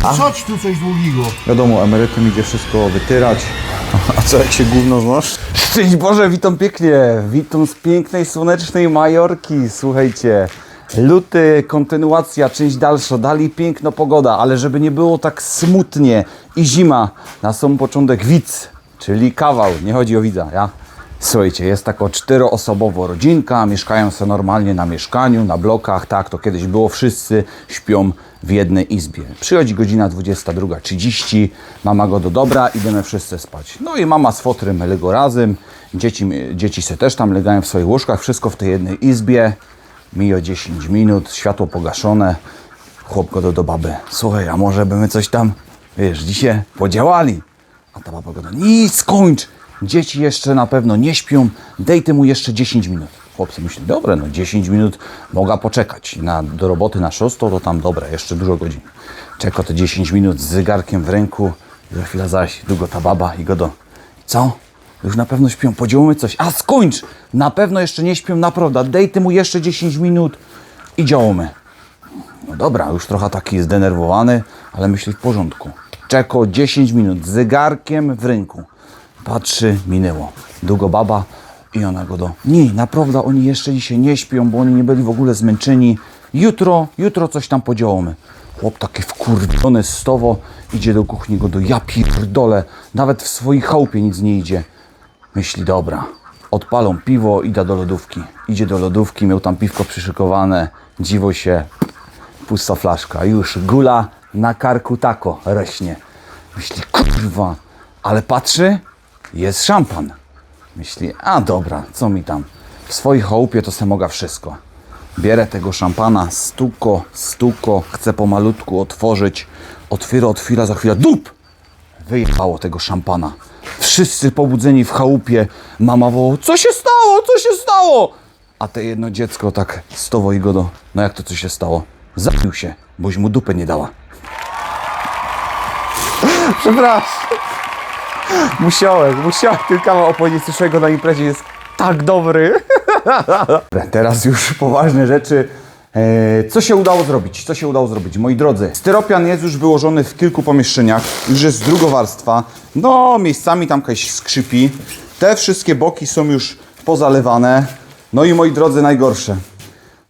Chodź tu coś długiego. Wiadomo, emerytom idzie wszystko wytyrać. A co, jak się gówno znasz? Szczęść Boże, witam pięknie. Witam z pięknej, słonecznej Majorki. Słuchajcie, luty, kontynuacja, część dalsza. Dali piękno pogoda, ale żeby nie było tak smutnie i zima, na sam początek widz, czyli kawał. Nie chodzi o widza, ja. Słuchajcie, jest taka 4-osobowa rodzinka, mieszkają sobie normalnie na mieszkaniu, na blokach, tak to kiedyś było, wszyscy śpią w jednej izbie. Przychodzi godzina 22:30, mama go do dobra, idziemy wszyscy spać. No i mama z fotrem lego razem, dzieci se też tam legają w swoich łóżkach, wszystko w tej jednej izbie. Mija 10 minut, światło pogaszone, chłop go do baby. Słuchaj, a może by my coś tam, wiesz, dzisiaj podziałali? A ta baba go do, nie, skończ! Dzieci jeszcze na pewno nie śpią, dej ty mu jeszcze 10 minut. Chłopcy myśli, dobre, no 10 minut mogę poczekać. Do roboty na 6 to tam dobre, jeszcze dużo godzin. Czeka te 10 minut z zegarkiem w ręku. Za chwilę zaś, długo ta baba i go do, co? Już na pewno śpią, podziałmy coś. A skończ! Na pewno jeszcze nie śpią, naprawdę. Dej ty mu jeszcze 10 minut i działamy. No dobra, już trochę taki zdenerwowany, ale myśli w porządku. Czeka 10 minut z zegarkiem w ręku. Patrzy, minęło. Długo baba i ona go do, nie, naprawdę oni jeszcze dzisiaj nie śpią, bo oni nie byli w ogóle zmęczeni. Jutro coś tam podziałamy. Chłop taki wkurwiony stowo idzie do kuchni, go do, ja pierdolę, nawet w swojej chałupie nic nie idzie. Myśli, dobra, odpalą piwo, idę do lodówki. Idzie do lodówki, miał tam piwko przyszykowane, dziwo się, pusta flaszka, już gula na karku tako rośnie. Myśli, kurwa, ale patrzy, jest szampan. Myśli, a dobra, co mi tam, w swojej chałupie to se mogę wszystko. Bierę tego szampana, stuko, chcę pomalutku otworzyć, otwiera, za chwilę, dup! Wyjechało tego szampana. Wszyscy pobudzeni w chałupie, mama woła, co się stało? A te jedno dziecko tak stowo i go do, no jak to co się stało? Zabił się, boś mu dupę nie dała. Przepraszam. Musiałem, ten kawał opowiedzieć, słyszałem go na imprezie, jest tak dobry. Teraz już poważne rzeczy. Co się udało zrobić? Moi drodzy, styropian jest już wyłożony w kilku pomieszczeniach, już jest druga warstwa, no miejscami tam jakaś skrzypi, te wszystkie boki są już pozalewane, no i moi drodzy, najgorsze.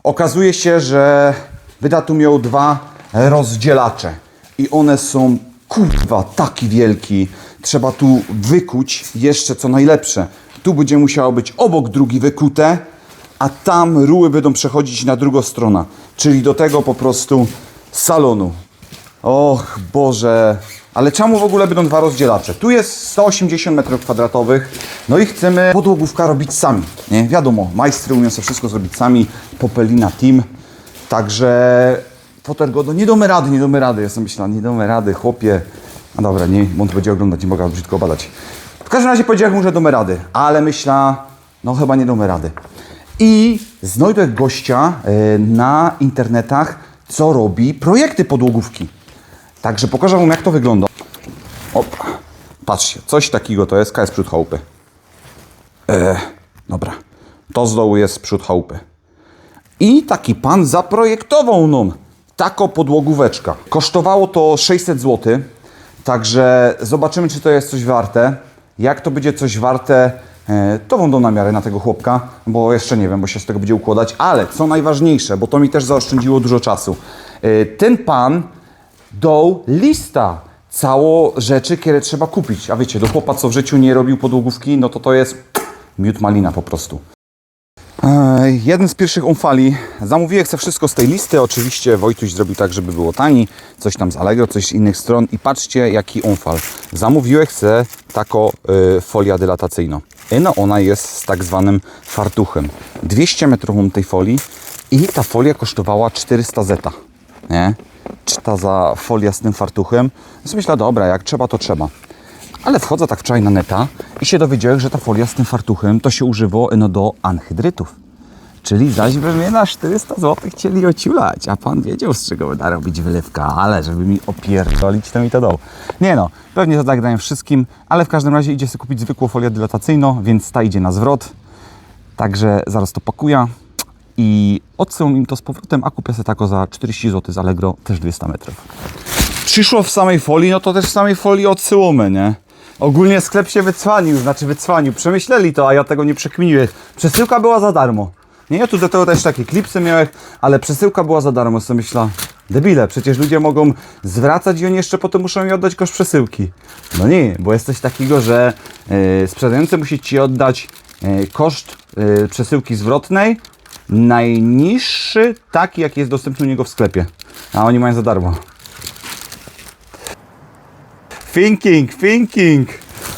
Okazuje się, że wydatu miał 2 rozdzielacze i one są, kurwa, taki wielki. Trzeba tu wykuć jeszcze, co najlepsze. Tu będzie musiało być obok drugi wykute, a tam ruły będą przechodzić na drugą stronę. Czyli do tego po prostu salonu. Och Boże. Ale czemu w ogóle będą 2 rozdzielacze? Tu jest 180 m2. No i chcemy podłogówka robić sami. Nie? Wiadomo, majstry umieją sobie wszystko zrobić sami. Popelina Team. Także fotel go do, nie damy rady. Ja sobie myślałem, nie damy rady, chłopie. A dobra, nie, bo on to będzie oglądać, nie mogę brzydko badać. W każdym razie powiedziałem mu, że damy rady, ale myślę, no chyba nie damy rady. I znajdę gościa na internetach, co robi projekty podłogówki. Także pokażę wam, jak to wygląda. Op, patrzcie, coś takiego to jest przód chałupy. Dobra, to z dołu jest przód chałupy. I taki pan zaprojektował nam taką podłogóweczkę. Kosztowało to 600 zł. Także zobaczymy, czy to jest coś warte. Jak to będzie coś warte, to wam dam na miarę na tego chłopka, bo jeszcze nie wiem, bo się z tego będzie układać. Ale co najważniejsze, bo to mi też zaoszczędziło dużo czasu. Ten pan dał lista cało rzeczy, które trzeba kupić. A wiecie, do chłopa, co w życiu nie robił podłogówki, no to jest miód malina po prostu. Jeden z pierwszych umfali. Zamówiłem chcę wszystko z tej listy. Oczywiście Wojtuś zrobił tak, żeby było tani. Coś tam z Allegro, coś z innych stron. I patrzcie, jaki umfal. Zamówiłem chcę taką folię dylatacyjną. No ona jest z tak zwanym fartuchem. 200 metrów tej folii i ta folia kosztowała 400 zeta. Nie? Czy ta za folia z tym fartuchem? Więc myślę, dobra, jak trzeba, to trzeba. Ale wchodzę tak wczoraj na neta i się dowiedziałem, że ta folia z tym fartuchem to się używa do anhydrytów. Czyli zaś by mnie na 400 zł chcieli ociulać, a pan wiedział, z czego da robić wylewka, ale żeby mi opierdolić, to mi to dał. Nie no, pewnie to tak dają wszystkim, ale w każdym razie idzie sobie kupić zwykłą folię dylatacyjną, więc ta idzie na zwrot. Także zaraz to pakuję i odsyłam im to z powrotem, a kupię sobie tako za 40 zł z Allegro, też 200 metrów. przyszło w samej folii, no to też w samej folii odsyłomy, nie? Ogólnie sklep się wycwanił, przemyśleli to, a ja tego nie przekminiłem. Przesyłka była za darmo. Nie, ja tu do tego też takie klipsy miałem, ale przesyłka była za darmo. Co myślę, debile, przecież ludzie mogą zwracać i oni jeszcze potem muszą mi oddać koszt przesyłki. No nie, bo jest coś takiego, że sprzedający musi ci oddać koszt przesyłki zwrotnej, najniższy, taki jaki jest dostępny u niego w sklepie. A oni mają za darmo. Thinking!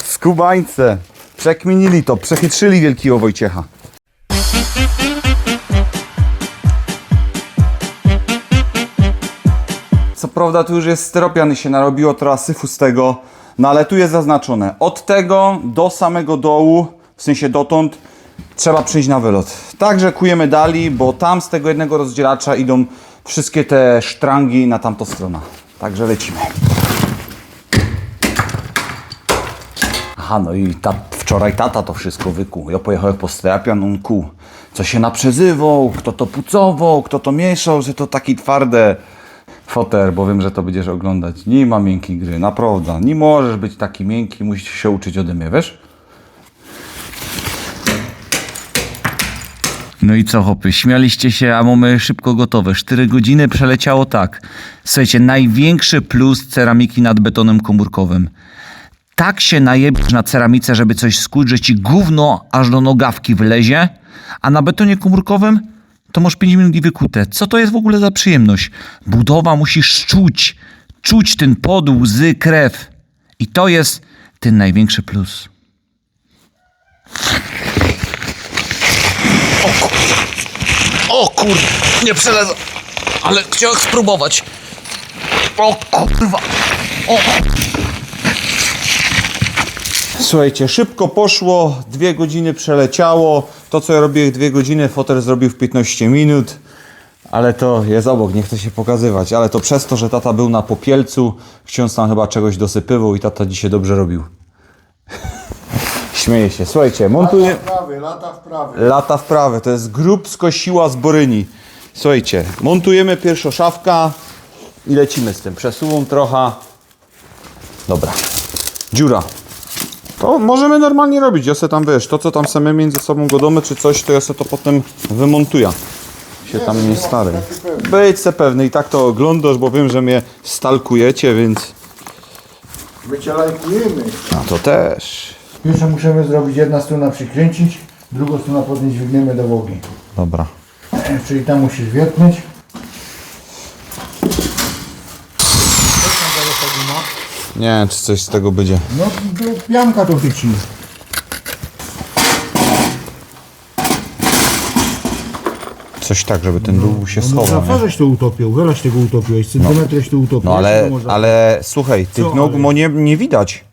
Skubańce! Przekminili to, przechytrzyli wielkiego Wojciecha. Co prawda tu już jest styropian i się narobiło teraz syfu z tego, no ale tu jest zaznaczone. Od tego do samego dołu, w sensie dotąd, trzeba przyjść na wylot. Także kujemy dalej, bo tam z tego jednego rozdzielacza idą wszystkie te sztrangi na tamtą stronę. Także lecimy. Aha, no i wczoraj tata to wszystko wykuł. Ja pojechałem po styropian, on kuł. Co się naprzezywał, kto to pucował, kto to mieszał, że to taki twarde. Foter, bo wiem, że to będziesz oglądać. Nie ma miękkiej gry, naprawdę. Nie możesz być taki miękki, musisz się uczyć ode mnie, wiesz? No i co, chłopy, śmialiście się, a mamy szybko gotowe. 4 godziny przeleciało tak. Słuchajcie, największy plus ceramiki nad betonem komórkowym. Tak się najebiesz na ceramice, żeby coś skuć, że ci gówno aż do nogawki wylezie, a na betonie komórkowym to masz 5 minut i wykute. Co to jest w ogóle za przyjemność? Budowa musisz czuć ten pot, łzy, krew. I to jest ten największy plus. O kurde, nie przelezę, ale chciałem spróbować. O kurwa. O. Słuchajcie, szybko poszło, 2 godziny przeleciało. To, co ja robię 2 godziny, fotel zrobił w 15 minut. Ale to jest obok, nie chcę się pokazywać. Ale to przez to, że tata był na Popielcu, ksiądz tam chyba czegoś dosypywał i tata dzisiaj dobrze robił. Śmieję się. Słuchajcie, montuję... Lata w prawy. To jest grób z Kościła z Boryni. Słuchajcie, montujemy pierwszą szafkę i lecimy z tym. Przesuwam trochę. Dobra. Dziura. To możemy normalnie robić. Ja se tam, wiesz, to co tam same między sobą godomy czy coś, to ja se to potem wymontuję. Się tam nie starym. Być se pewny. I tak to oglądasz, bo wiem, że mnie stalkujecie, więc... My cię lajkujemy. A to też. Pierwsze musimy zrobić, jedna strona przykręcić, drugą stronę podnieść, wygniemy do wogi. Dobra. Czyli tam musisz wiertnąć. Nie wiem, czy coś z tego będzie. No, pianka to chyci. Coś tak, żeby ten dół się No schował. to żeś to utopił, wylaś tego utopiłeś, centymetrześ to utopił. No Jeszcze to można- ale słuchaj, tych Co, nóg ale? nie widać.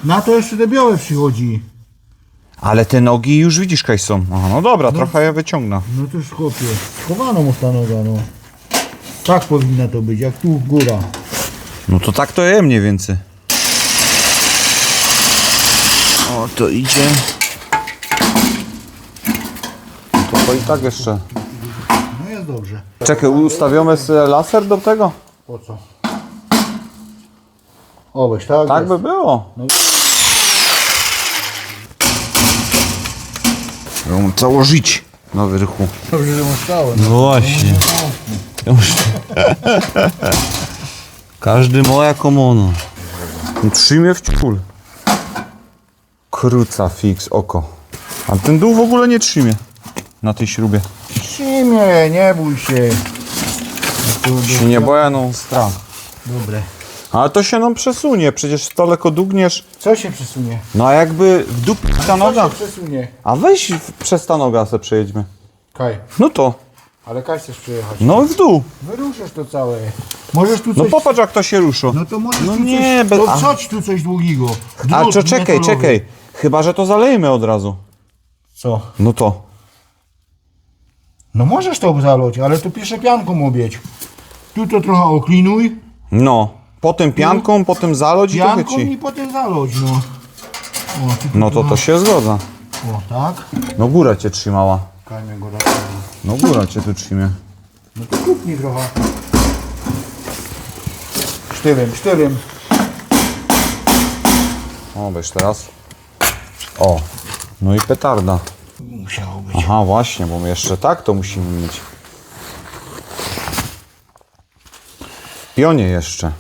Na to jeszcze te białe przychodzi. Ale te nogi już widzisz, kaj są. Aha, no dobra, trochę je wyciągnę. No to już chłopie, schowano mu ta noga, no. Tak powinna to być, jak tu góra. No to tak to je mniej więcej. O, to idzie. No to i tak jeszcze. No jest dobrze. Czekaj, ustawiamy sobie laser do tego? Po co? O, weź tak? Tak jest. by było. No, założyć na wyrchu. Dobrze, że masz stałe. No właśnie. Każdy ma jako mono. Trzymie w ciul. Kruca fix oko. A ten dół w ogóle nie trzymie. Na tej śrubie. Trzymie, nie bój się. Się nie boję, no strach. Dobre. Ale to się nam przesunie, przecież daleko dugniesz. Co się przesunie? No a jakby w dup ta noga. Co się przesunie? A weź przez ta noga se przejedźmy. Kaj, No to. ale Kaj chcesz przyjechać. No w dół. Wyruszasz to całe. Możesz tu No coś... popatrz jak to się rusza. No to możesz No tu nie, coś... bez- To a- wsadź tu coś długiego. A Drut co, czekaj. metalowy. Chyba, że to zalejemy od razu. Co? No to. No możesz to zalać, ale to pierwsze pianką obieć. Tu to trochę oklinuj. No. Potem pianką, potem zalać i to Pianką chyci. i potem zalać, no. O, tu No to się zgodza. O, tak. No góra cię trzymała. Kajmy go do... No góra cię tu trzymie. No to kupnij trochę. Sztylem. O, weź teraz. O, no i petarda. Musiało być. Aha, właśnie, bo my jeszcze tak to musimy mieć. Pionie jeszcze.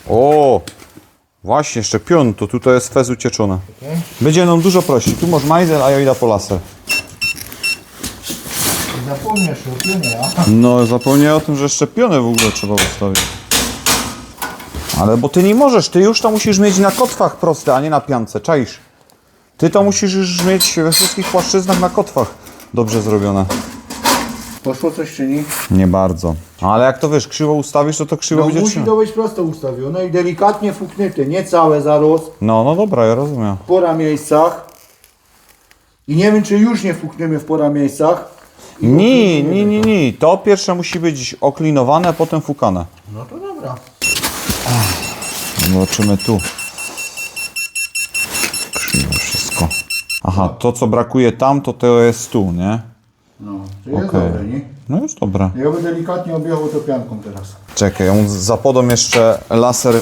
O, właśnie, jeszcze pion, to tutaj jest fez ucieczony. Będzie nam dużo prościej. Tu masz majzel, a ja idę po laser. Zapomniesz o pionie, a? No, zapomniałem o tym, że jeszcze pionę w ogóle trzeba ustawić. Ale bo ty nie możesz, ty już to musisz mieć na kotwach proste, a nie na piance, czaisz? Ty to musisz już mieć we wszystkich płaszczyznach na kotwach dobrze zrobione. Poszło coś czy nie? Nie bardzo. Ale jak to wiesz, krzywo ustawisz, to krzywo No będzie musi trzymać. to być prosto ustawione i delikatnie fuknięte, nie całe zarost, No dobra, ja rozumiem. w pora miejscach. I nie wiem, czy już nie fukniemy w pora miejscach. Nie. To pierwsze musi być oklinowane, potem fukane. No to dobra. Zobaczymy tu. Krzywo wszystko. Aha, to co brakuje tam, to jest tu, nie? No, to jest Okej. dobre, nie? No już dobra. Ja bym delikatnie objechał to pianką teraz. Czekaj, ja mu zapodam jeszcze laser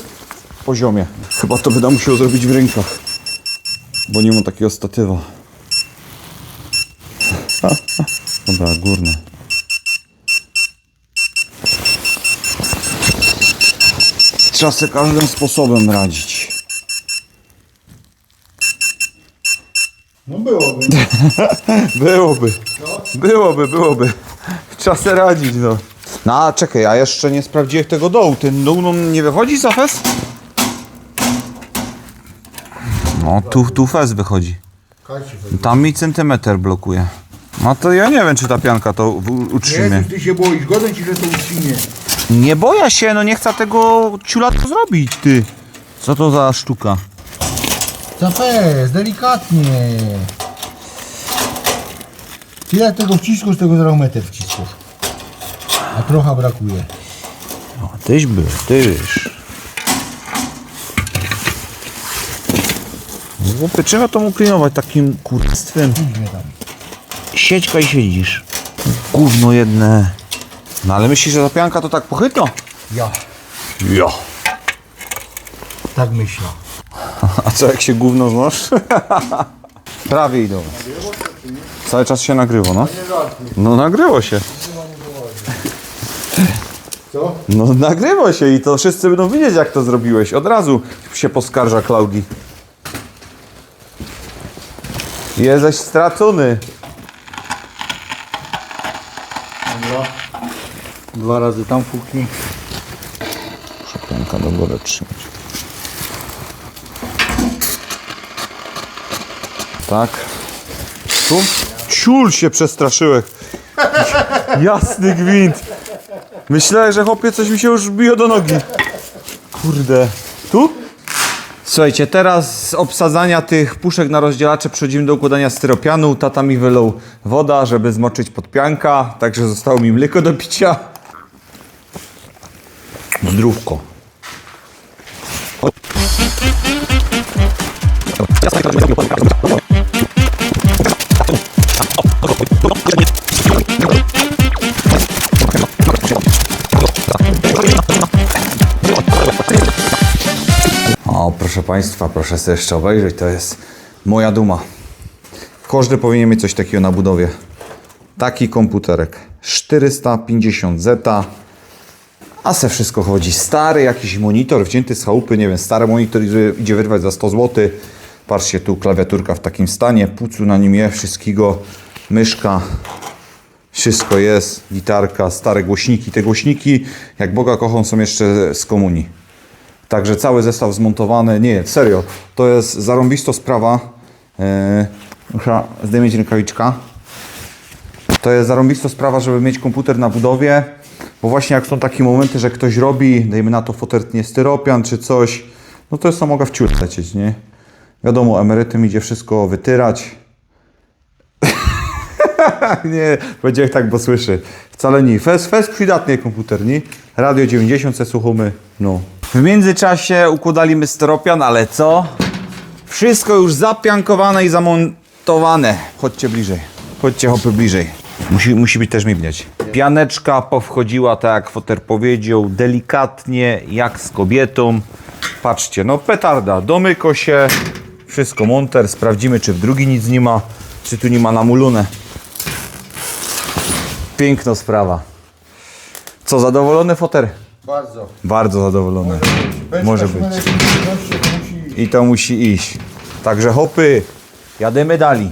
w poziomie. Chyba to będę musiał zrobić w rękach. Bo nie mam takiego statywa. Dobra, górny. Trzeba sobie każdym sposobem radzić. No byłoby. Byłoby. Trzeba sobie radzić, no. No a czekaj, a jeszcze nie sprawdziłem tego dołu. Ten dół no, nie wychodzi za fez? No, tu fez wychodzi. Tam mi centymetr blokuje. No to ja nie wiem, czy ta pianka to utrzymie. Jezus, ty się boisz, godzę ci, że to utrzymie. Nie boję się, no nie chcę tego ciula to zrobić, ty. Co to za sztuka? Zapes, delikatnie. Tyle tego wcisku, z tego zaraz metr wcisków. A trochę brakuje. No, tyś wiesz. Chłopie, trzeba to uklinować takim kurstwem. Idźmy tam. Siedźka i siedzisz. Gówno jedne. No ale myślisz, że ta pianka to tak pochytno? Ja, Ja. tak myślę. A co jak się gówno znasz? Prawie idą. Cały czas się nagrywa, no? No nagryło się. Co? No nagrywa się i to wszyscy będą widzieć, jak to zrobiłeś. Od razu się poskarża Klaudii. Jesteś stracony. Dobra. 2 razy tam fuknij. Pianka do góry trzymać. Tak. Tu? Ciul się przestraszyłeś. Jasny gwint. Myślałem, że chłopie coś mi się już bije do nogi. Kurde. Tu? Słuchajcie, teraz z obsadzania tych puszek na rozdzielacze przechodzimy do układania styropianu. Tata mi wylał woda, żeby zmoczyć podpianka, także zostało mi mleko do picia. Zdrówko. O, proszę Państwa, proszę sobie jeszcze obejrzeć, to jest moja duma. Każdy powinien mieć coś takiego na budowie. Taki komputerek 450 Zeta, a se wszystko chodzi. Stary jakiś monitor wcięty z chałupy, nie wiem, stary monitor idzie wyrwać za 100 zł. Patrzcie, tu klawiaturka w takim stanie, pucu na nim jest, wszystkiego, myszka, wszystko jest, gitarka, stare głośniki. Te głośniki, jak Boga kocham, są jeszcze z komunii. Także cały zestaw zmontowany, nie, serio, to jest zarąbisto sprawa. Muszę zdejmieć rękawiczka. To jest zarąbisto sprawa, żeby mieć komputer na budowie, bo właśnie jak są takie momenty, że ktoś robi, dajmy na to fotertnie styropian czy coś, no to jest to mogę w ciul lecieć, nie? Wiadomo, emerytem idzie wszystko wytyrać. Nie, powiedziałem tak, bo słyszy. Wcale nie. Fez przydatny komputer, nie? Radio 90 se słuchamy, no. W międzyczasie układaliśmy styropian, ale co? Wszystko już zapiankowane i zamontowane. Chodźcie bliżej. Chodźcie hopy bliżej. Musi być też mi widać. Pianeczka powchodziła, tak jak foter powiedział, delikatnie, jak z kobietą. Patrzcie, no petarda, domyko się, wszystko monter, sprawdzimy, czy w drugi nic nie ma, czy tu nie ma namulone. Piękna sprawa. Co, zadowolony foter? Bardzo. Bardzo zadowolony. Może być. To musi... I to musi iść. Także hopy, jademy dalej.